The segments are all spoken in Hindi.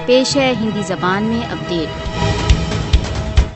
पेश है हिंदी जबान में अपडेट।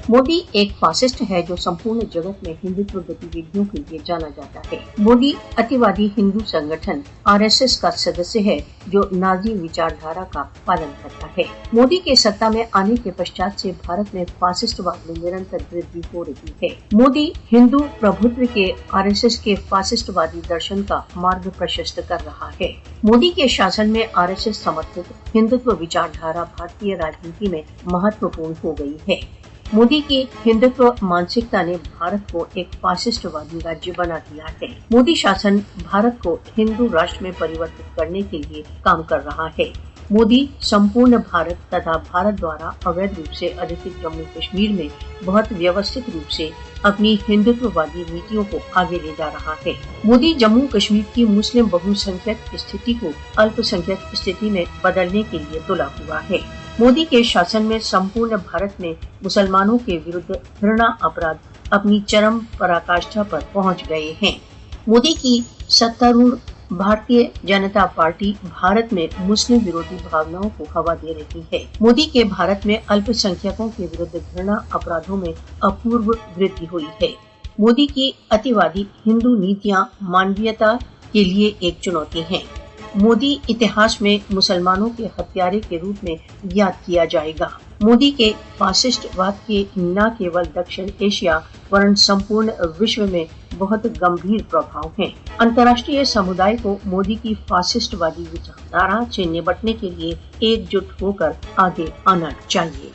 मोदी एक फासिस्ट है जो संपूर्ण जगत में हिंदुत्व गतिविधियों के लिए जाना जाता है। मोदी अतिवादी हिंदू संगठन आरएसएस का सदस्य है जो नाजी विचारधारा का पालन करता है। मोदी के सत्ता में आने के पश्चात से भारत में फासिस्टवाद में निरंतर वृद्धि हो रही है। मोदी हिंदू प्रभुत्व के आरएसएस के फासिस्टवादी दर्शन का मार्ग प्रशस्त कर रहा है। मोदी के शासन में आरएसएस समर्थित हिंदुत्व विचारधारा भारतीय राजनीति में महत्वपूर्ण हो गई है। मोदी की हिंदुत्व मानसिकता ने भारत को एक फासिस्टवादी राज्य बना दिया है। मोदी शासन भारत को हिंदू राष्ट्र में परिवर्तित करने के लिए काम कर रहा है। मोदी संपूर्ण भारत तथा भारत द्वारा अवैध रूप से अधिकृत जम्मू कश्मीर में बहुत व्यवस्थित रूप से अपनी हिंदुत्ववादी नीतियों को आगे ले जा रहा है। मोदी जम्मू कश्मीर की मुस्लिम बहुसंख्यक स्थिति को अल्पसंख्यक स्थिति में बदलने के लिए तुला हुआ है। मोदी के शासन में संपूर्ण भारत में मुसलमानों के विरुद्ध घृणा अपराध अपनी चरम पराकाष्ठा पर पहुंच गए हैं। मोदी की सत्तारूढ़ भारतीय जनता पार्टी भारत में मुस्लिम विरोधी भावनाओं को हवा दे रही है। मोदी के भारत में अल्पसंख्यकों के विरुद्ध घृणा अपराधों में अपूर्व वृद्धि हुई है। मोदी की अतिवादी हिंदू नीतियां मानवीयता के लिए एक चुनौती हैं। मोदी इतिहास में मुसलमानों के हत्यारे के रूप में याद किया जाएगा। मोदी के फासिस्टवाद के न केवल दक्षिण एशिया वरन संपूर्ण विश्व में बहुत गंभीर प्रभाव हैं। अंतर्राष्ट्रीय समुदाय को मोदी की फासिस्टवादी विचारधारा से निपटने के लिए एकजुट होकर आगे आना चाहिए।